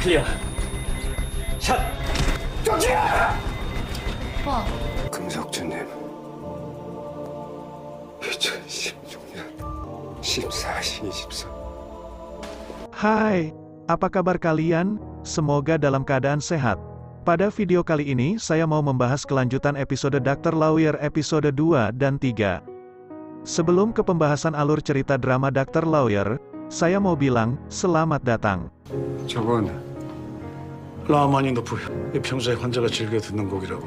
클리어. 샷. 정지야. 오빠, 금석준님 2016년 14-24 Hai, apa kabar kalian? Semoga dalam keadaan sehat. Pada video kali ini saya mau membahas kelanjutan episode Dr. Lawyer episode 2 dan 3. Sebelum ke pembahasan alur cerita drama Dr. Lawyer, saya mau bilang, selamat datang. 저건 라마니노프 평소에 환자가 즐겨 듣는 곡이라고.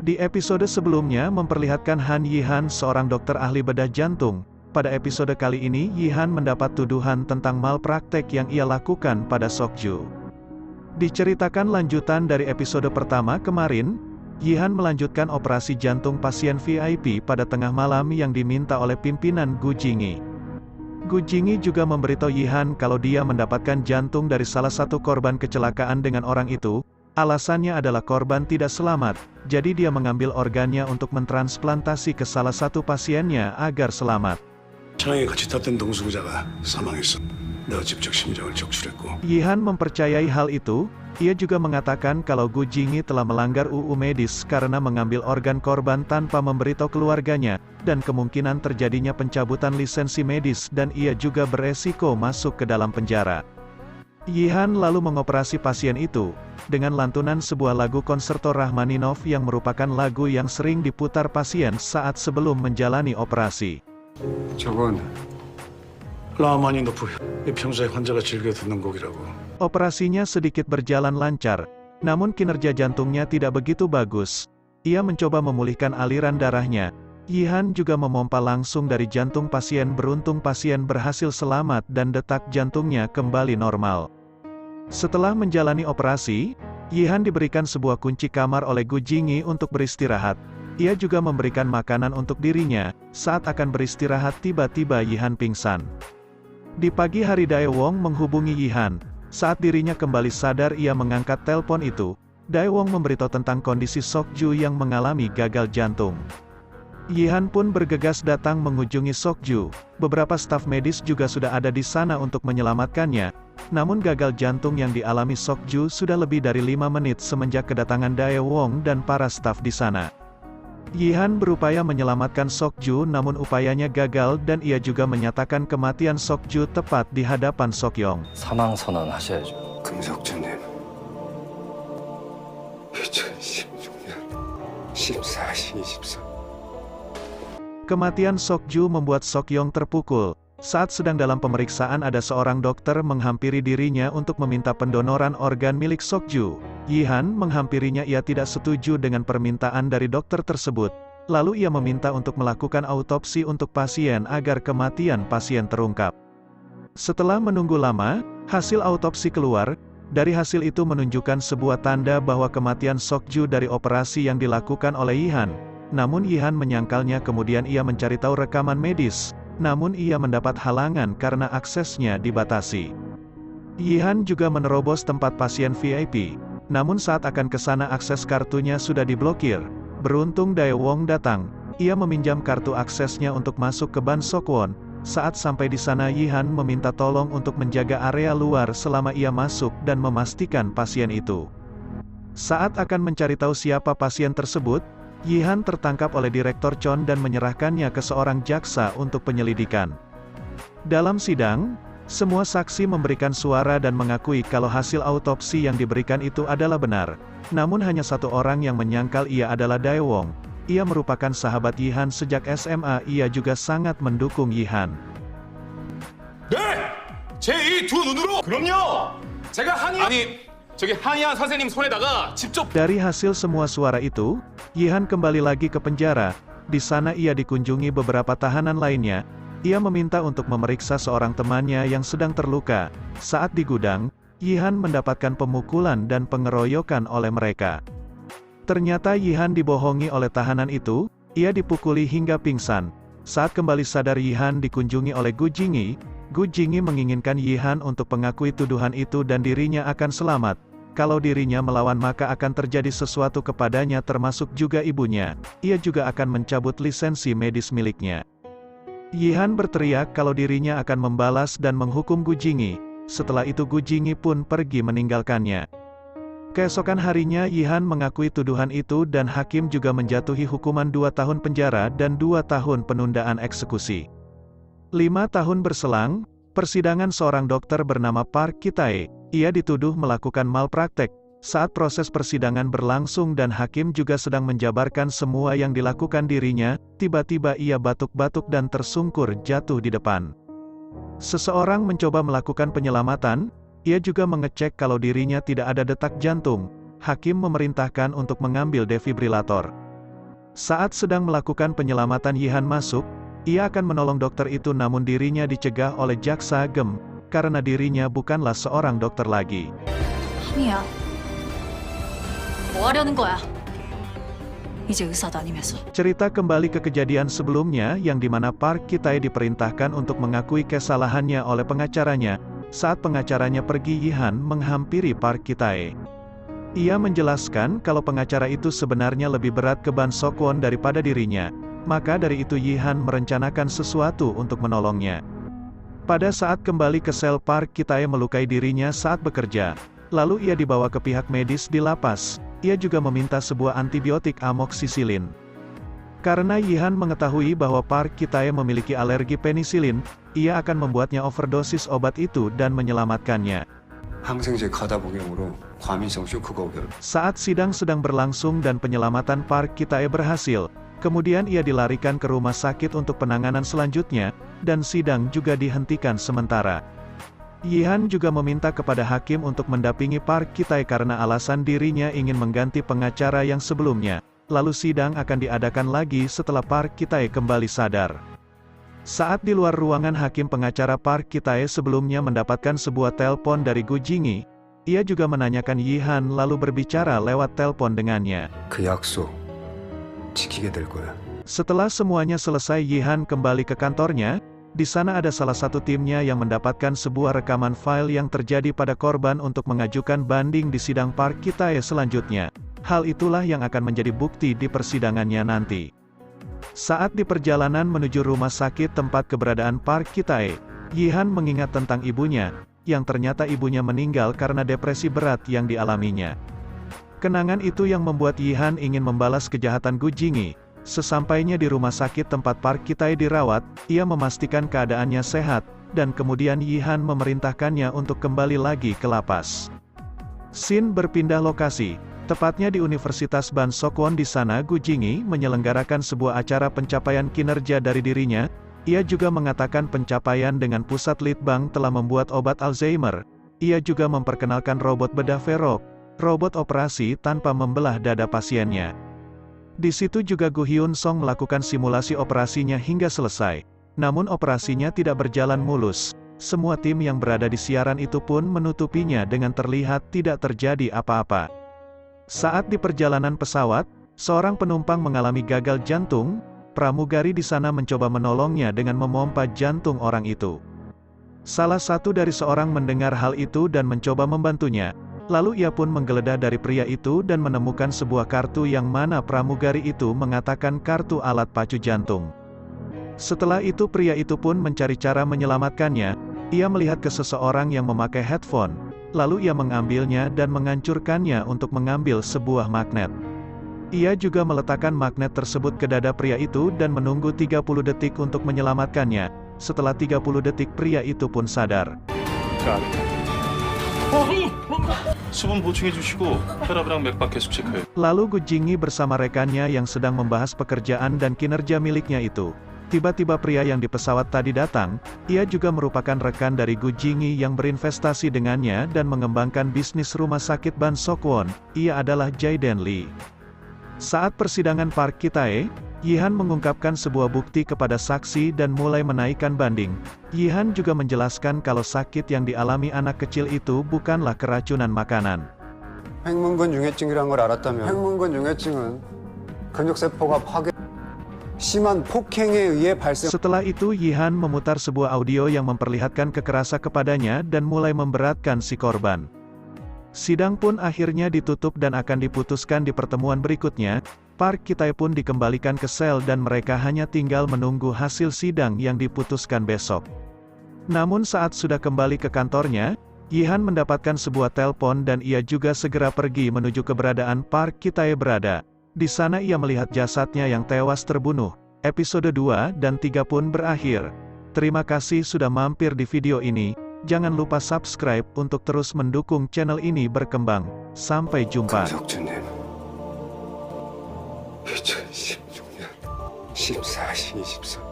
Di episode sebelumnya memperlihatkan Han Yihan seorang dokter ahli bedah jantung. Pada episode kali ini Yihan mendapat tuduhan tentang malpraktek yang ia lakukan pada Sokju. Diceritakan lanjutan dari episode pertama kemarin, Yihan melanjutkan operasi jantung pasien VIP pada tengah malam yang diminta oleh pimpinan Gu Jingyi. Gu Jingyi juga memberitahu Yihan kalau dia mendapatkan jantung dari salah satu korban kecelakaan dengan orang itu. Alasannya adalah korban tidak selamat, jadi dia mengambil organnya untuk mentransplantasi ke salah satu pasiennya agar selamat. 차량에 같이 탔던 동승자가 사망했어. 내가 직접 심장을 적출했고. Yihan mempercayai hal itu. Ia juga mengatakan kalau Gu Jingyi telah melanggar UU medis karena mengambil organ korban tanpa memberitahu keluarganya, dan kemungkinan terjadinya pencabutan lisensi medis dan ia juga beresiko masuk ke dalam penjara. Yihan lalu mengoperasi pasien itu, dengan lantunan sebuah lagu konserto Rachmaninov yang merupakan lagu yang sering diputar pasien saat sebelum menjalani operasi. 저건 라마니노프 평소에 환자가 즐겨 듣는 곡이라고. Operasinya sedikit berjalan lancar, namun kinerja jantungnya tidak begitu bagus. Ia mencoba memulihkan aliran darahnya. Yihan juga memompa langsung dari jantung pasien. Beruntung pasien berhasil selamat dan detak jantungnya kembali normal. Setelah menjalani operasi, Yihan diberikan sebuah kunci kamar oleh Gu Jingyi untuk beristirahat. Ia juga memberikan makanan untuk dirinya. Saat akan beristirahat tiba-tiba Yihan pingsan. Di pagi hari Daewong menghubungi Yihan. Saat dirinya kembali sadar ia mengangkat telepon itu. Daewong memberitahu tentang kondisi Sokju yang mengalami gagal jantung. Yihan pun bergegas datang mengunjungi Sokju. Beberapa staf medis juga sudah ada di sana untuk menyelamatkannya. Namun gagal jantung yang dialami Sokju sudah lebih dari 5 menit semenjak kedatangan Daewong dan para staf di sana. Yihan berupaya menyelamatkan Sokju namun upayanya gagal dan ia juga menyatakan kematian Sokju tepat di hadapan Sokyong. 사망 선언하셔야죠. 금석준님 2016년 14-24 Kematian Sokju membuat Sokyong terpukul. Saat sedang dalam pemeriksaan ada seorang dokter menghampiri dirinya untuk meminta pendonoran organ milik Sokju. Yihan menghampirinya. Ia tidak setuju dengan permintaan dari dokter tersebut. Lalu ia meminta untuk melakukan autopsi untuk pasien agar kematian pasien terungkap. Setelah menunggu lama, hasil autopsi keluar. Dari hasil itu menunjukkan sebuah tanda bahwa kematian Sokju dari operasi yang dilakukan oleh Yihan. Namun Yihan menyangkalnya, kemudian ia mencari tahu rekaman medis. Namun ia mendapat halangan karena aksesnya dibatasi. Yihan juga menerobos tempat pasien VIP. Namun saat akan ke sana akses kartunya sudah diblokir. Beruntung Daewong datang. Ia meminjam kartu aksesnya untuk masuk ke Ban Sokwon. Saat sampai di sana Yihan meminta tolong untuk menjaga area luar selama ia masuk dan memastikan pasien itu. Saat akan mencari tahu siapa pasien tersebut, Yihan tertangkap oleh Direktur Chon dan menyerahkannya ke seorang jaksa untuk penyelidikan. Dalam sidang, semua saksi memberikan suara dan mengakui kalau hasil autopsi yang diberikan itu adalah benar. Namun hanya satu orang yang menyangkal ia adalah Daewong. Ia merupakan sahabat Yihan sejak SMA. Ia juga sangat mendukung Yihan. 네! 제 이 두 눈으로! 그럼요! 제가 한의한 선생님 손에다가 직접 Dari hasil semua suara itu, Yihan kembali lagi ke penjara. Di sana ia dikunjungi beberapa tahanan lainnya. Ia meminta untuk memeriksa seorang temannya yang sedang terluka. Saat di gudang, Yihan mendapatkan pemukulan dan pengeroyokan oleh mereka. Ternyata Yihan dibohongi oleh tahanan itu. Ia dipukuli hingga pingsan. Saat kembali sadar Yihan dikunjungi oleh Gu Jingyi. Gu Jingyi menginginkan Yihan untuk mengakui tuduhan itu dan dirinya akan selamat. Kalau dirinya melawan maka akan terjadi sesuatu kepadanya termasuk juga ibunya. Ia juga akan mencabut lisensi medis miliknya. Yihan berteriak kalau dirinya akan membalas dan menghukum Gu Jingyi. setelah itu Gu Jingyi pun pergi meninggalkannya. Keesokan harinya Yihan mengakui tuduhan itu dan hakim juga menjatuhi hukuman 2 tahun penjara dan 2 tahun penundaan eksekusi. 5 tahun berselang, persidangan seorang dokter bernama Park Ki-tae. Ia dituduh melakukan malpraktek. Saat proses persidangan berlangsung dan hakim juga sedang menjabarkan semua yang dilakukan dirinya, tiba-tiba ia batuk-batuk dan tersungkur jatuh di depan. Seseorang mencoba melakukan penyelamatan. Ia juga mengecek kalau dirinya tidak ada detak jantung. Hakim memerintahkan untuk mengambil defibrilator. Saat sedang melakukan penyelamatan Yihan masuk, ia akan menolong dokter itu namun dirinya dicegah oleh jaksa Gem, karena dirinya bukanlah seorang dokter lagi. 한이야, 뭐 하려는 거야? 이제 의사도 아니면서. Cerita kembali ke kejadian sebelumnya yang dimana Park Ki-tae diperintahkan untuk mengakui kesalahannya oleh pengacaranya. Saat pengacaranya pergi, Yihan menghampiri Park Ki-tae. Ia menjelaskan kalau pengacara itu sebenarnya lebih berat ke Ban Sok-won daripada dirinya. Maka dari itu Yihan merencanakan sesuatu untuk menolongnya. Pada saat kembali ke sel, Park Ki-tae melukai dirinya saat bekerja. Lalu ia dibawa ke pihak medis di lapas. Ia juga meminta sebuah antibiotik amoksisilin. Karena Yihan mengetahui bahwa Park Ki-tae memiliki alergi penisilin, ia akan membuatnya overdosis obat itu dan menyelamatkannya. 항생제 가다복용으로 과민성 쇼크가 오게. Saat sidang sedang berlangsung dan penyelamatan Park Ki-tae berhasil, kemudian ia dilarikan ke rumah sakit untuk penanganan selanjutnya, dan sidang juga dihentikan sementara. Yihan juga meminta kepada hakim untuk mendampingi Park Ki-tae karena alasan dirinya ingin mengganti pengacara yang sebelumnya. Lalu sidang akan diadakan lagi setelah Park Ki-tae kembali sadar. Saat di luar ruangan hakim, pengacara Park Ki-tae sebelumnya mendapatkan sebuah telepon dari Gu Jingyi. Ia juga menanyakan Yihan lalu berbicara lewat telepon dengannya. 그 약속 지키게 될 거야. Setelah semuanya selesai, Yihan kembali ke kantornya. Di sana ada salah satu timnya yang mendapatkan sebuah rekaman file yang terjadi pada korban untuk mengajukan banding di sidang Park Ki-tae selanjutnya. Hal itulah yang akan menjadi bukti di persidangannya nanti. Saat di perjalanan menuju rumah sakit tempat keberadaan Park Ki-tae, Yihan mengingat tentang ibunya, yang ternyata ibunya meninggal karena depresi berat yang dialaminya. Kenangan itu yang membuat Yihan ingin membalas kejahatan Gu Jingyi. Sesampainya di rumah sakit tempat Park Ki-tae dirawat, ia memastikan keadaannya sehat, dan kemudian Yihan memerintahkannya untuk kembali lagi ke lapas. Scene berpindah lokasi. Tepatnya di Universitas Ban Sok-won. Di sana Gu Jingyi menyelenggarakan sebuah acara pencapaian kinerja dari dirinya. Ia juga mengatakan pencapaian dengan pusat Litbang telah membuat obat Alzheimer. Ia juga memperkenalkan robot bedah Verok, robot operasi tanpa membelah dada pasiennya. Di situ juga Gu Hyun Song melakukan simulasi operasinya hingga selesai. Namun operasinya tidak berjalan mulus. Semua tim yang berada di siaran itu pun menutupinya dengan terlihat tidak terjadi apa-apa. Saat di perjalanan pesawat, seorang penumpang mengalami gagal jantung. Pramugari di sana mencoba menolongnya dengan memompa jantung orang itu. Salah satu dari seorang mendengar hal itu dan mencoba membantunya. Lalu ia pun menggeledah dari pria itu dan menemukan sebuah kartu yang mana pramugari itu mengatakan kartu alat pacu jantung. Setelah itu pria itu pun mencari cara menyelamatkannya. Ia melihat ke seseorang yang memakai headphone. Lalu ia mengambilnya dan menghancurkannya untuk mengambil sebuah magnet. Ia juga meletakkan magnet tersebut ke dada pria itu dan menunggu 30 detik untuk menyelamatkannya. Setelah 30 detik pria itu pun sadar. 수분 보충해 주시고 혈압이랑 맥박 계속 체크해. Lalu Gu Jingyi bersama rekannya yang sedang membahas pekerjaan dan kinerja miliknya itu. Tiba-tiba pria yang di pesawat tadi datang. Ia juga merupakan rekan dari Gu Jingyi yang berinvestasi dengannya dan mengembangkan bisnis rumah sakit Ban Sok-won. Ia adalah Jae-den Lee. Saat persidangan Park Ki-tae, Yihan mengungkapkan sebuah bukti kepada saksi dan mulai menaikkan banding. Yihan juga menjelaskan kalau sakit yang dialami anak kecil itu bukanlah keracunan makanan. 횡문근융해증이란 걸 알았다면 횡문근융해증은 근육세포가 파괴 심한 폭행에 의해 발생. Setelah itu Yihan memutar sebuah audio yang memperlihatkan kekerasan kepadanya dan mulai memberatkan si korban. Sidang pun akhirnya ditutup dan akan diputuskan di pertemuan berikutnya. Park Ki-tae pun dikembalikan ke sel dan mereka hanya tinggal menunggu hasil sidang yang diputuskan besok. Namun saat sudah kembali ke kantornya, Yihan mendapatkan sebuah telepon dan ia juga segera pergi menuju keberadaan Park Kitae berada. Di sana ia melihat jasadnya yang tewas terbunuh. Episode 2 dan 3 pun berakhir. Terima kasih sudah mampir di video ini. Jangan lupa subscribe untuk terus mendukung channel ini berkembang. Sampai jumpa. 석주님 2016년 14시 24분